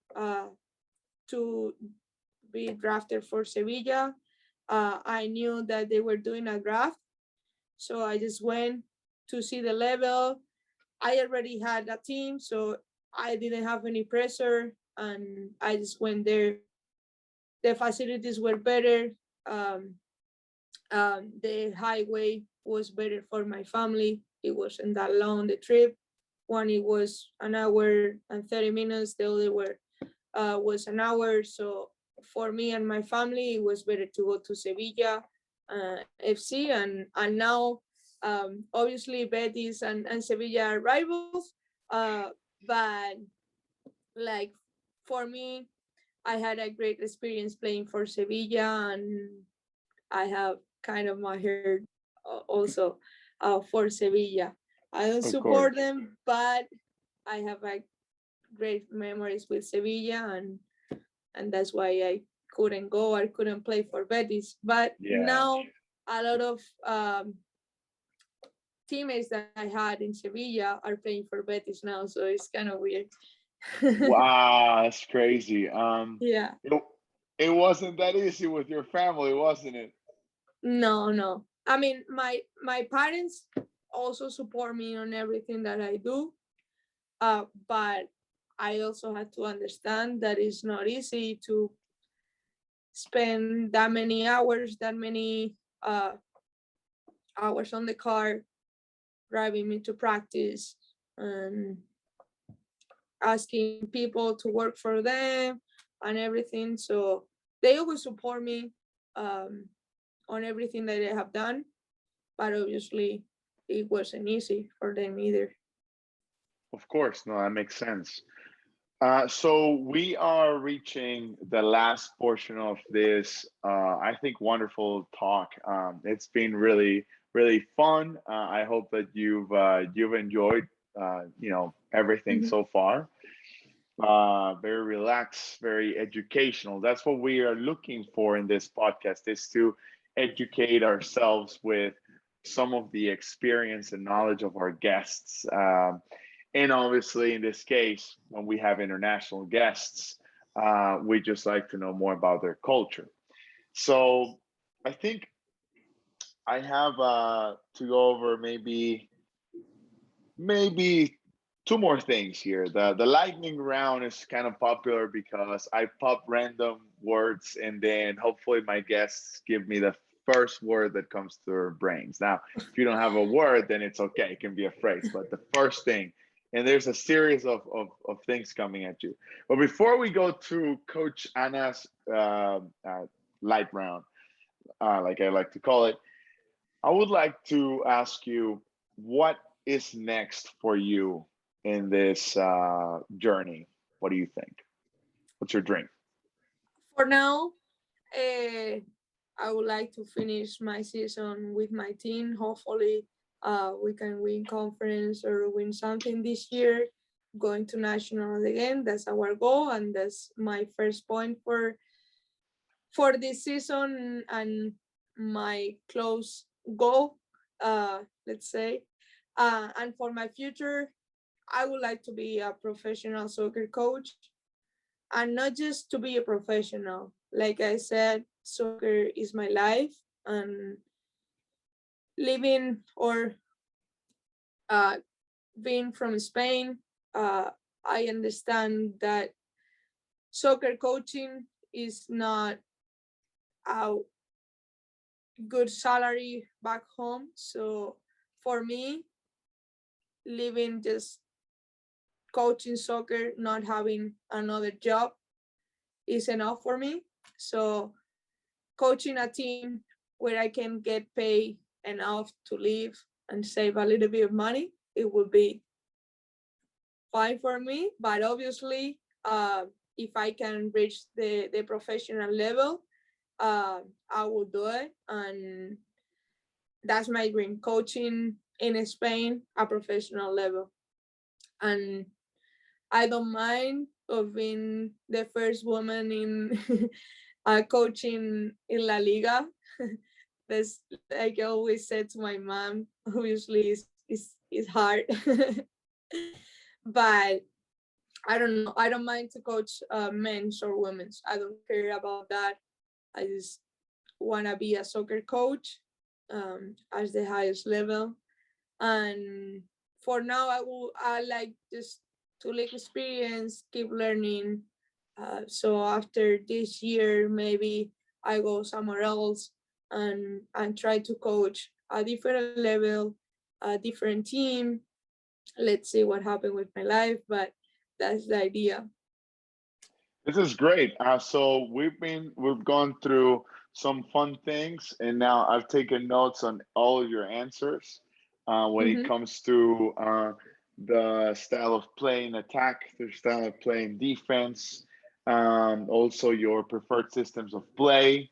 to be drafted for Sevilla. I knew that they were doing a draft, so I just went to see the level. I already had a team, so I didn't have any pressure, and I just went there. The facilities were better. The highway was better for my family. It wasn't that long, the trip. One, it was an hour and 30 minutes. The other was an hour. So for me and my family, it was better to go to Sevilla FC. And now, obviously, Betis and Sevilla are rivals. But like for me, I had a great experience playing for Sevilla, and I have kind of my heart also for Sevilla. I don't Of course. support them, but I have like great memories with Sevilla, and that's why I couldn't go. I couldn't play for Betis, but Yeah. now a lot of teammates that I had in Sevilla are playing for Betis now, so it's kind of weird. Wow, that's crazy. Yeah. It, it wasn't that easy with your family, wasn't it? No. I mean, my parents also support me on everything that I do, but I also had to understand that it's not easy to spend that many uh, hours on the car, driving me to practice and asking people to work for them and everything. So they always support me on everything that I have done, but obviously it wasn't easy for them either. Of course, no, that makes sense. So we are reaching the last portion of this, I think, wonderful talk. It's been really, really fun. I hope that you've enjoyed, everything Mhm. so far. Very relaxed, very educational. That's what we are looking for in this podcast: is to educate ourselves with some of the experience and knowledge of our guests. And obviously, in this case, when we have international guests, we just like to know more about their culture. So I think I have to go over maybe two more things here. The lightning round is kind of popular because I pop random words, and then hopefully my guests give me the first word that comes to their brains. Now, if you don't have a word, then it's okay. It can be a phrase, but the first thing, and there's a series of things coming at you. But before we go to Coach Ana's light round, like I like to call it, I would like to ask you, what is next for you in this journey? What do you think? What's your dream? For now, uh, I would like to finish my season with my team. Hopefully, we can win conference or win something this year. Going to national again. That's our goal, and that's my first point for this season and my close goal. Let's say, and for my future, I would like to be a professional soccer coach, and not just to be a professional. Like I said, soccer is my life, and living or Being from Spain, I understand that soccer coaching is not a good salary back home. So for me, living just coaching soccer, not having another job is enough for me. So coaching a team where I can get paid enough to live and save a little bit of money, it would be fine for me. But obviously, if I can reach the professional level, I will do it. And that's my dream, coaching in Spain, a professional level. And I don't mind of being the first woman in coaching in La Liga. That's like I always said to my mom, obviously it's hard. But I don't know. I don't mind to coach men's or women's. I don't care about that. I just want to be a soccer coach as the highest level. And for now, I like just to live experience, keep learning. So after this year, maybe I go somewhere else and try to coach a different level, a different team. Let's see what happened with my life, but that's the idea. This is great. So we've gone through some fun things, and now I've taken notes on all of your answers when it comes to the style of playing attack, the style of playing defense, also your preferred systems of play,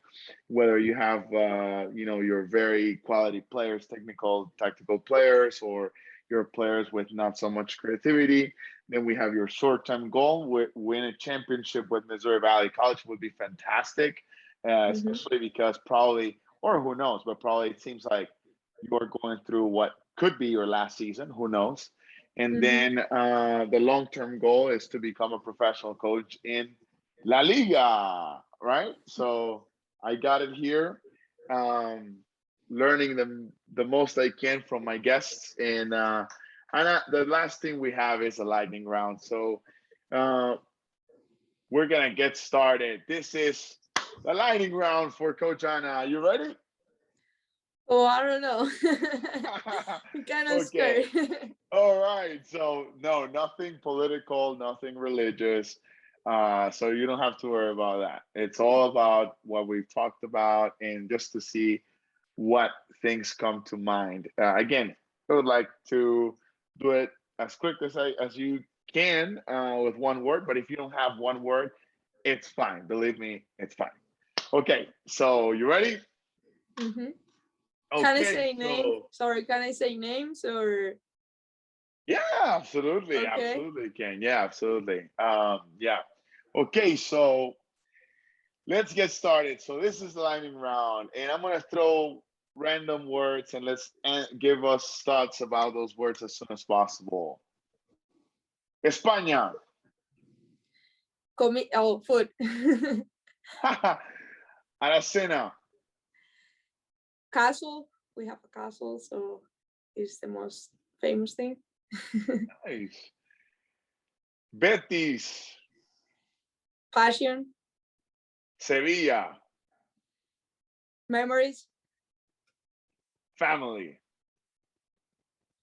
whether you have your very quality players, technical, tactical players, or your players with not so much creativity. Then we have your short-term goal, win a championship with Missouri Valley College would be fantastic, especially because probably, or who knows, but probably it seems like you're going through what could be your last season, who knows. And then the long-term goal is to become a professional coach in La Liga, right? So I got it here. Learning the most I can from my guests. And the last thing we have is a lightning round. So we're going to get started. This is the lightning round for Coach Ana. Are you ready? Oh, I don't know. I'm kind of Okay. scared. All right. So no, nothing political, nothing religious. So you don't have to worry about that. It's all about what we've talked about and just to see what things come to mind. Again, I would like to do it as quick as you can with one word, but if you don't have one word, it's fine. Believe me, it's fine. Okay, so you ready? Can I Okay, say names? Sorry, can I say names or? Yeah, absolutely, Okay. absolutely can. Yeah, absolutely. Yeah. Okay, so let's get started. So this is the lightning round, and I'm gonna throw random words, and let's give us thoughts about those words as soon as possible. España. Food. Aracena. Castle. We have a castle, so it's the most famous thing. Nice. Betis. Passion. Sevilla. Memories. Family.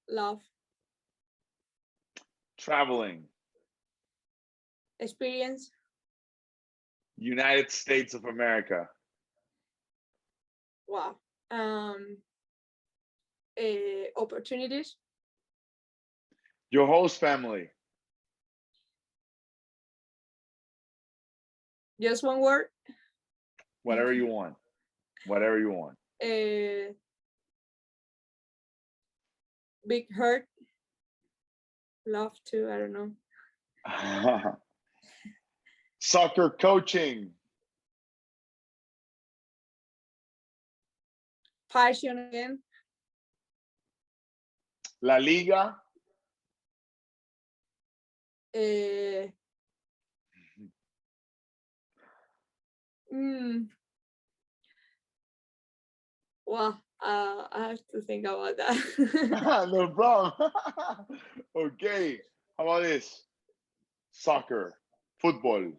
Love. Traveling. Experience. United States of America. Wow. Opportunities. Your host family. Just one word. Whatever you want. Whatever you want. Big hurt. Love too. I don't know. Soccer coaching. Passion again. La Liga. Well, I have to think about that. No problem. Okay. How about this? Soccer, football,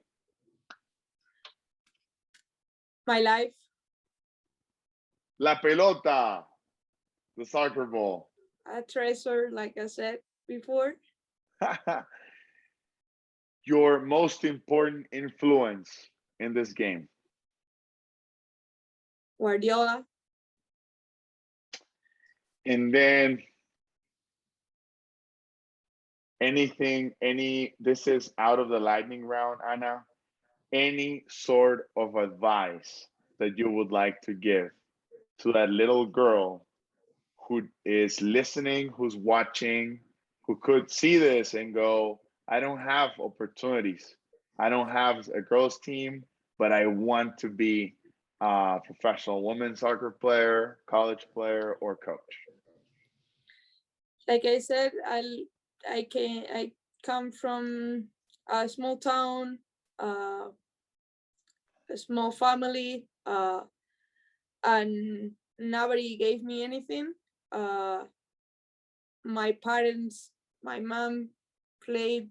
My life, la pelota, the soccer ball. a treasure, like I said before. Your most important influence in this game. Guardiola, And then this is out of the lightning round, Ana. Any sort of advice that you would like to give to that little girl who is listening, who's watching, who could see this and go, I don't have opportunities. I don't have a girls' team, but I want to be a professional women's soccer player, college player, or coach. like I said, I come from a small town, a small family, and nobody gave me anything. My parents, my mom played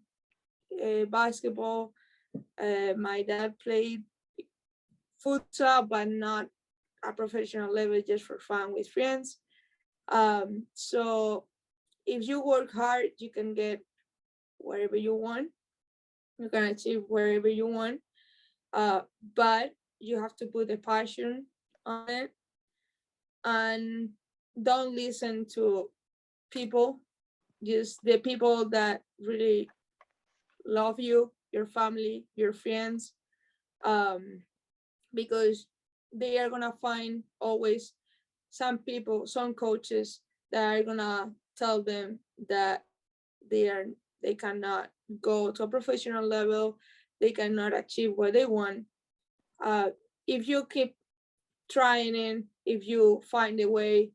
basketball. My dad played futsal, but not a professional level, just for fun with friends. So if you work hard, you can get whatever you want. You can achieve wherever you want. But you have to put the passion on it, and don't listen to people, just the people that really love you, your family, your friends, because they are gonna find always some people, some coaches that are gonna tell them that they cannot go to a professional level, they cannot achieve what they want. If you keep trying it, if you find a way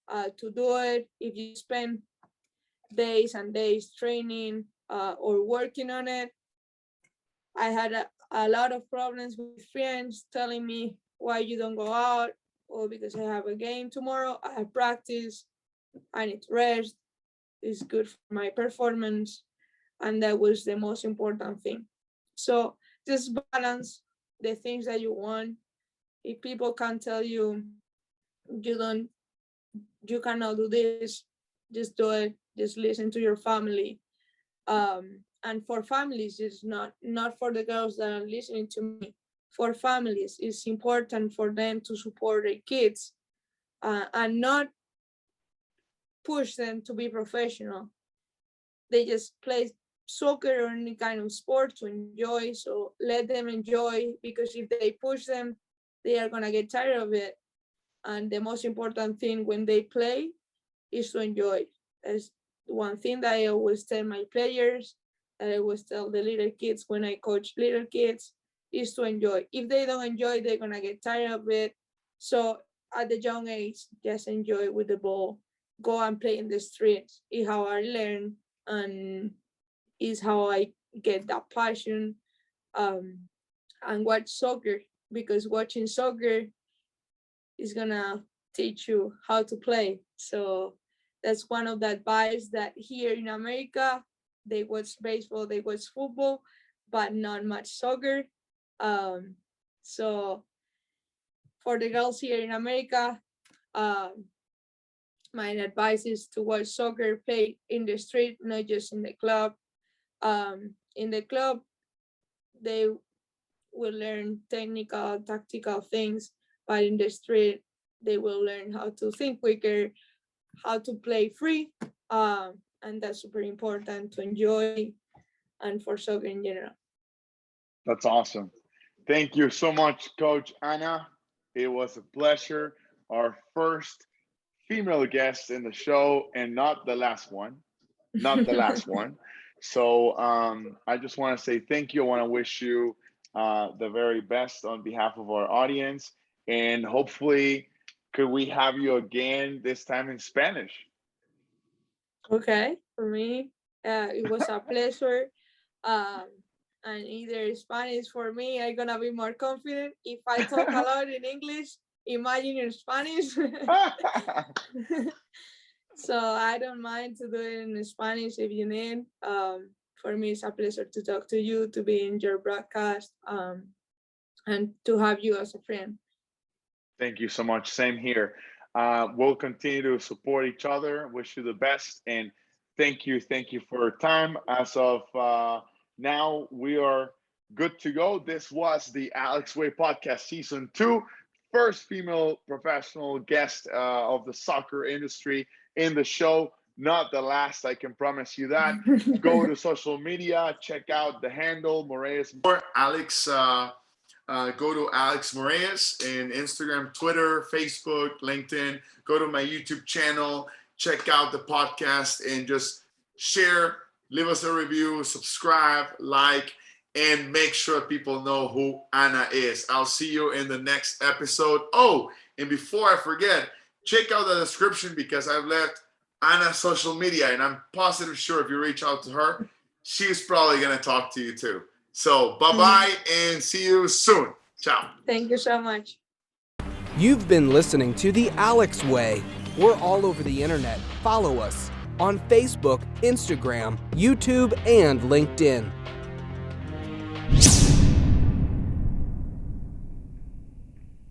to do it, if you spend days and days training or working on it. I had a lot of problems with friends telling me why you don't go out, or because I have a game tomorrow, I have practice, I need to rest, it's good for my performance. And that was the most important thing. So just balance the things that you want. If people can tell you you cannot do this, just do it. Just listen to your family. And for families, it's not for the girls that are listening to me. For families, it's important for them to support their kids and not push them to be professional. They just play soccer or any kind of sport to enjoy. So let them enjoy, because if they push them, they are gonna get tired of it. And the most important thing when they play is to enjoy. That's one thing that I always tell my players, that I always tell the little kids when I coach little kids, is to enjoy. If they don't enjoy, they're gonna get tired of it. So at the young age, just enjoy with the ball. Go and play in the streets. Is how I learn, and is how I get that passion. And watch soccer, because watching soccer is gonna teach you how to play. So that's one of the advice, that here in America, they watch baseball, they watch football, but not much soccer. So for the girls here in America, my advice is to watch soccer, play in the street, not just in the club. In the club, they will learn technical, tactical things, but in the street, they will learn how to think quicker, how to play free, and that's super important to enjoy and for soccer in general. That's awesome. Thank you so much, Coach Ana. It was a pleasure. Our first female guest in the show, and not the last one. Not the last one. So I just want to say thank you. I want to wish you the very best on behalf of our audience. And hopefully, could we have you again, this time in Spanish? Okay, for me, it was a pleasure. And either Spanish, for me, I'm gonna be more confident. If I talk a lot in English, imagine in Spanish. So I don't mind to do it in Spanish if you need. For me, it's a pleasure to talk to you, to be in your broadcast, and to have you as a friend. Thank you so much. Same here. We'll continue to support each other. Wish you the best, and thank you for your time. As of now, we are good to go. This was the Alex Way Podcast Season 2, first female professional guest of the soccer industry in the show. Not the last, I can promise you that. Go to social media, check out the handle, Moraes. Alex, go to Alex Moraes in Instagram, Twitter, Facebook, LinkedIn. Go to my YouTube channel, check out the podcast, and just share, leave us a review, subscribe, like, and make sure people know who Ana is. I'll see you in the next episode. Oh, and before I forget, check out the description because I've left Ana's social media, and I'm positive sure if you reach out to her, she's probably going to talk to you too. So bye-bye and see you soon. Ciao. Thank you so much. You've been listening to The Alex Way. We're all over the internet. Follow us on Facebook, Instagram, YouTube, and LinkedIn.